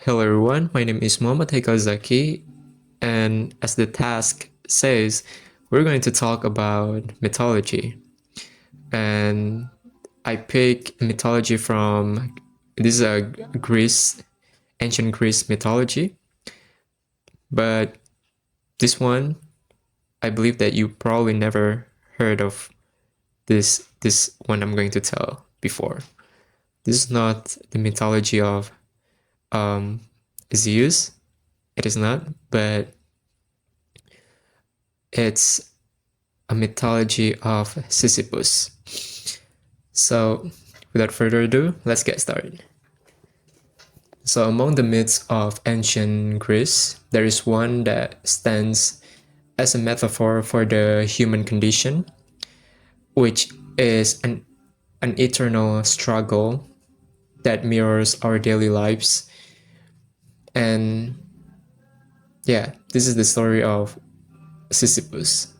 Hello everyone, my name is Muhammad Haikal Zaki, and as the task says, we're going to talk about mythology. And I pick mythology from this is a Greece, ancient Greece mythology. But this one, I believe that you probably never heard of this one I'm going to tell before. This is not the mythology of um, Zeus. It is not, but it's a mythology of Sisyphus. So, without further ado, let's get started. So, among the myths of ancient Greece, there is one that stands as a metaphor for the human condition, which is an eternal struggle that mirrors our daily lives. And yeah, this is the story of Sisyphus.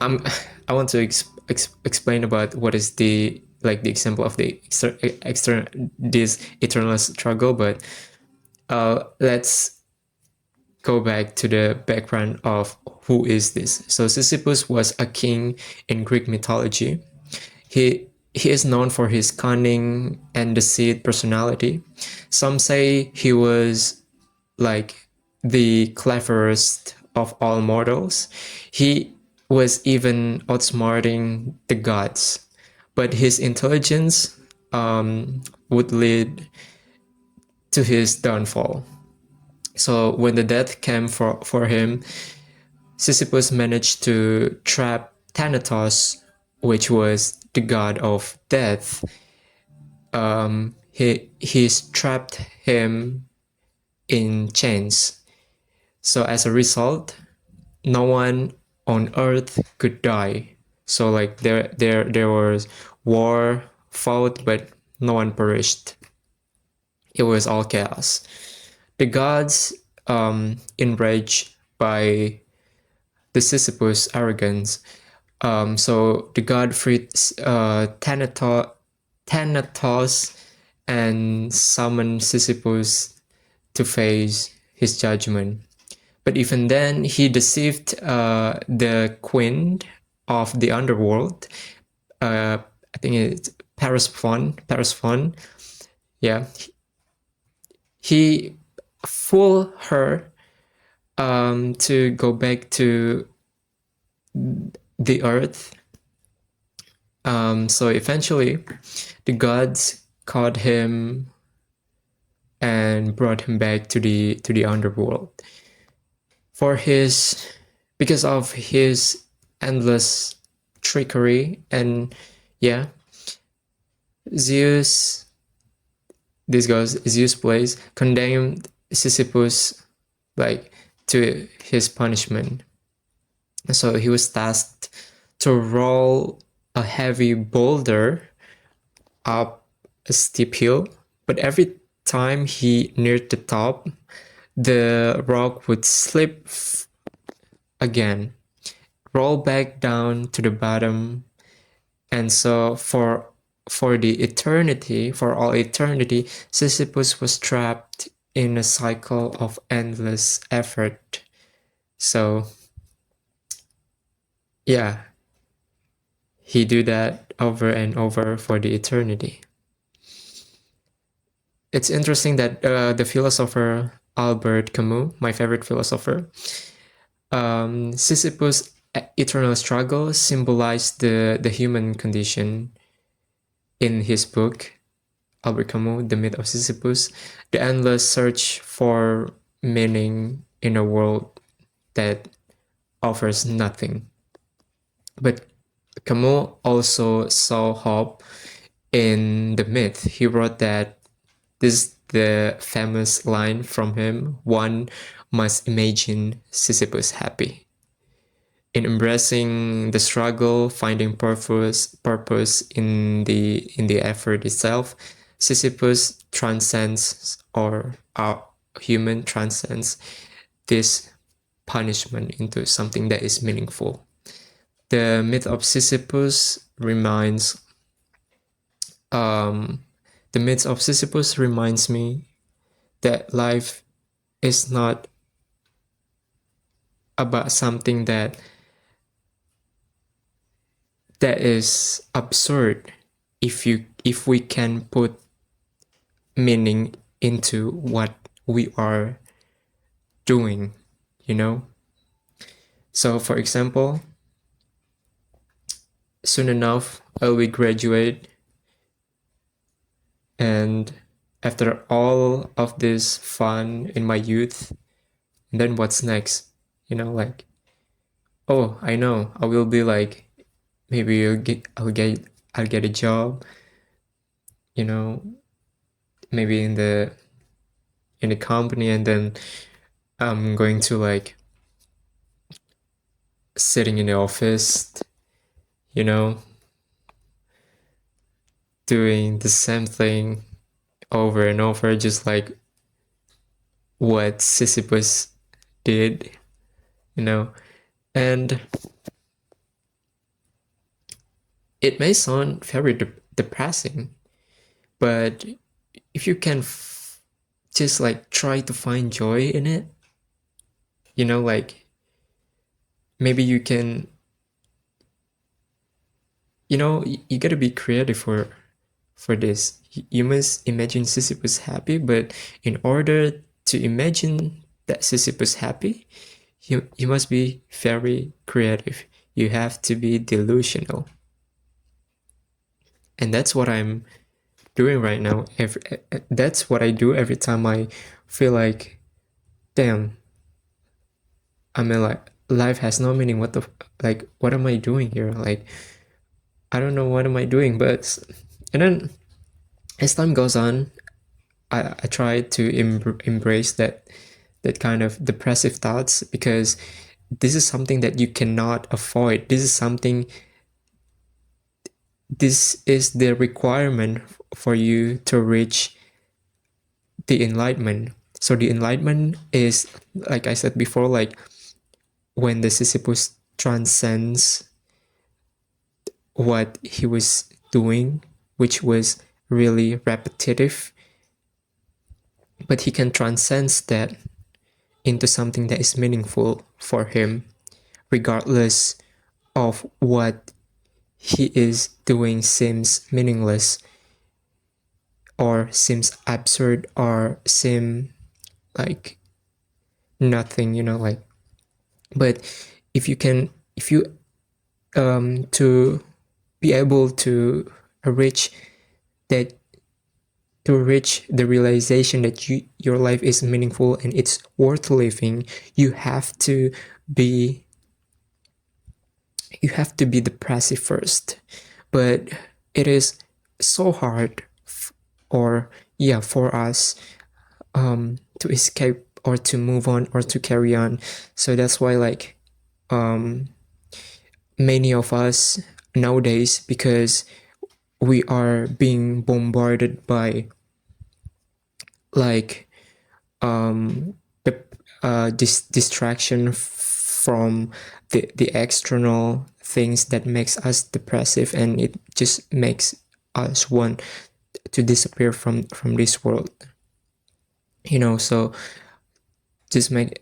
I'm I want to explain about what is the example of the this eternal struggle, but let's go back to the background of who is this. So Sisyphus was a king in Greek mythology. He is known for his cunning and deceit personality. Some say he was like the cleverest of all mortals. He was even outsmarting the gods, but his intelligence would lead to his downfall. So when the death came for him, Sisyphus managed to trap Thanatos, which was the god of death. He trapped him in chains. So as a result, no one on Earth could die. So like there was war fought, but no one perished. It was all chaos. The gods, enraged by the Sisyphus' arrogance, so the god freed Thanatos and summoned Sisyphus to face his judgment. But even then, he deceived the queen of the underworld. I think it's Persephone. Yeah, he fooled her to go back to the earth. So eventually, the gods caught him and brought him back to the underworld. Because of his endless trickery, and yeah, Zeus plays condemned Sisyphus like to his punishment. So he was tasked to roll a heavy boulder up a steep hill, but every time he neared the top, the rock would slip again, roll back down to the bottom, and so for all eternity, Sisyphus was trapped in a cycle of endless effort. So yeah, he do that over and over for the eternity. It's interesting that the philosopher Albert Camus, my favorite philosopher, Sisyphus' eternal struggle symbolized the human condition in his book, Albert Camus, The Myth of Sisyphus, the endless search for meaning in a world that offers nothing. But Camus also saw hope in the myth. He wrote that this is the famous line from him: one must imagine Sisyphus happy. In embracing the struggle, finding purpose in the effort itself, Sisyphus transcends, or our human transcends, this punishment into something that is meaningful. The myth of Sisyphus reminds The myth of Sisyphus reminds me that life is not about something that is absurd if we can put meaning into what we are doing, you know. So for example, soon enough I will graduate, and after all of this fun in my youth, then what's next? You know, like, oh, I know, I will be like, maybe I'll get a job, you know, maybe in the company, and then I'm going to like sitting in the office, you know, doing the same thing over and over, just like what Sisyphus did, you know. And it may sound very depressing, but if you can just like try to find joy in it, you know, like maybe you can, you know, you gotta be creative for this. You must imagine Sisyphus happy, but in order to imagine that Sisyphus happy, you must be very creative. You have to be delusional. And that's what I'm doing right now. That's what I do every time I feel like, damn, I mean, like, life has no meaning. Like, what am I doing here? Like, I don't know what am I doing. But, and then as time goes on, I try to embrace that kind of depressive thoughts, because this is something that you cannot avoid. This is the requirement for you to reach the enlightenment. So the enlightenment is, like I said before, like when the Sisyphus transcends what he was doing, which was really repetitive, but he can transcend that into something that is meaningful for him, regardless of what he is doing seems meaningless or seems absurd or seem like nothing, you know, like. But if you to be able to reach that, to reach the realization that your life is meaningful and it's worth living, you have to be depressive first. But it is so hard or yeah, for us to escape or to move on or to carry on. So that's why like many of us nowadays, because we are being bombarded by like the this distraction from the external things that makes us depressive, and it just makes us want to disappear from this world, you know. So just make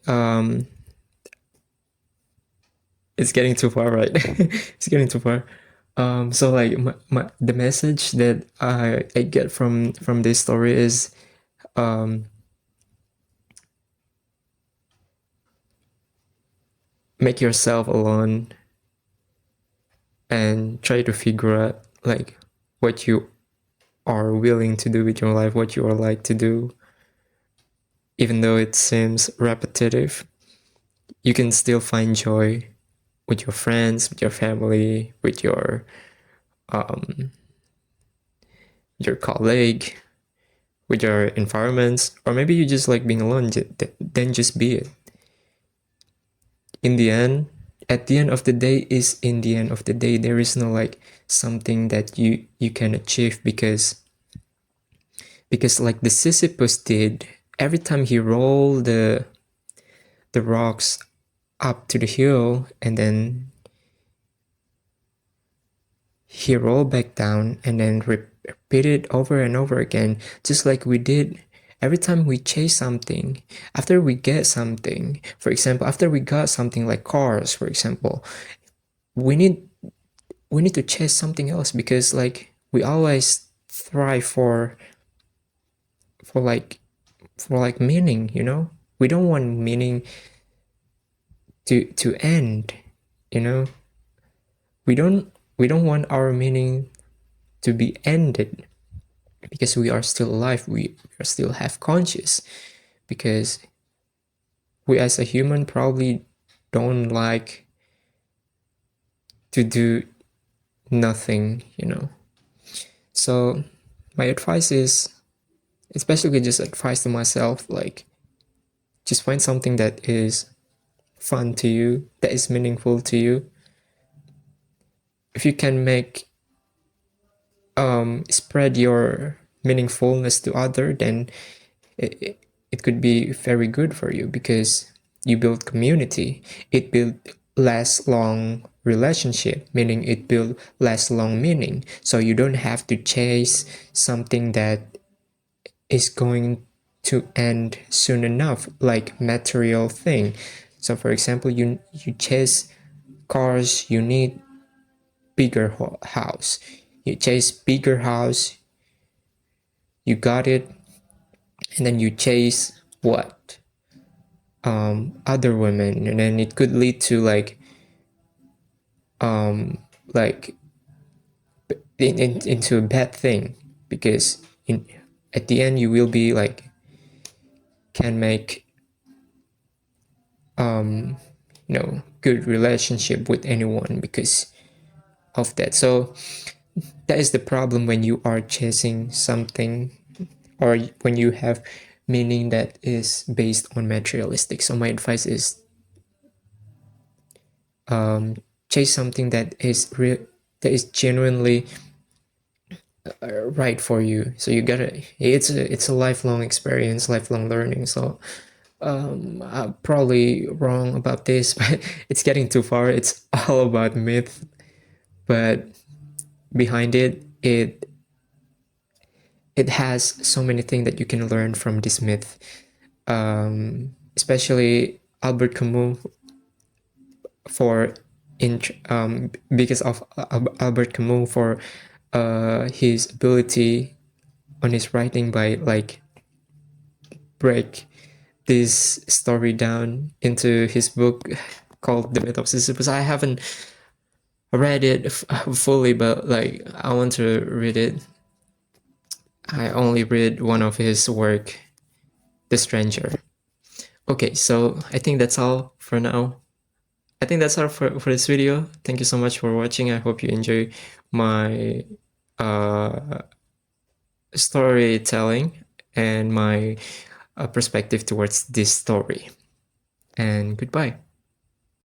it's getting too far, right? It's getting too far. So like the message that I get from this story is make yourself alone and try to figure out like what you are willing to do with your life, what you are like to do. Even though it seems repetitive, you can still find joy with your friends, with your family, with your colleague, with your environments, or maybe you just like being alone. Then just be it. In the end, at the end of the day, is in the end of the day, there is no like something that you can achieve, because like the Sisyphus did, every time he rolled the rocks up to the hill, and then he rolled back down, and then repeat it over and over again, just like we did every time we chase something. After we get something, for example, after we got something like cars, for example, we need to chase something else, because like we always thrive for like meaning, you know. We don't want meaning to end, you know. We don't want our meaning to be ended, because we are still alive, we are still have conscious, because we as a human probably don't like to do nothing, you know. So my advice is, especially just advice to myself, like just find something that is fun to you, that is meaningful to you. If you can make spread your meaningfulness to other, then it could be very good for you, because you build community, it build last long relationship, meaning it build last long meaning. So you don't have to chase something that is going to end soon enough, like material thing. So for example, you chase cars, you need bigger house. You chase bigger house, you got it, and then you chase what? Other women, and then it could lead to like into a bad thing, because at the end you will be like can make good relationship with anyone because of that. So that is the problem when you are chasing something, or when you have meaning that is based on materialistic. So my advice is chase something that is real, that is genuinely right for you. So you gotta, it's a lifelong experience, lifelong learning. So I'm probably wrong about this, but it's getting too far. It's all about myth, but behind it has so many things that you can learn from this myth. Especially Albert Camus, for because of Albert Camus, for his ability on his writing by like break this story down into his book called The Myth of Sisyphus. I haven't read it fully, but like I want to read it. I only read one of his work, The Stranger. Okay, so I think that's all for now. I think that's all for this video. Thank you so much for watching. I hope you enjoy my storytelling and my perspective towards this story. And goodbye.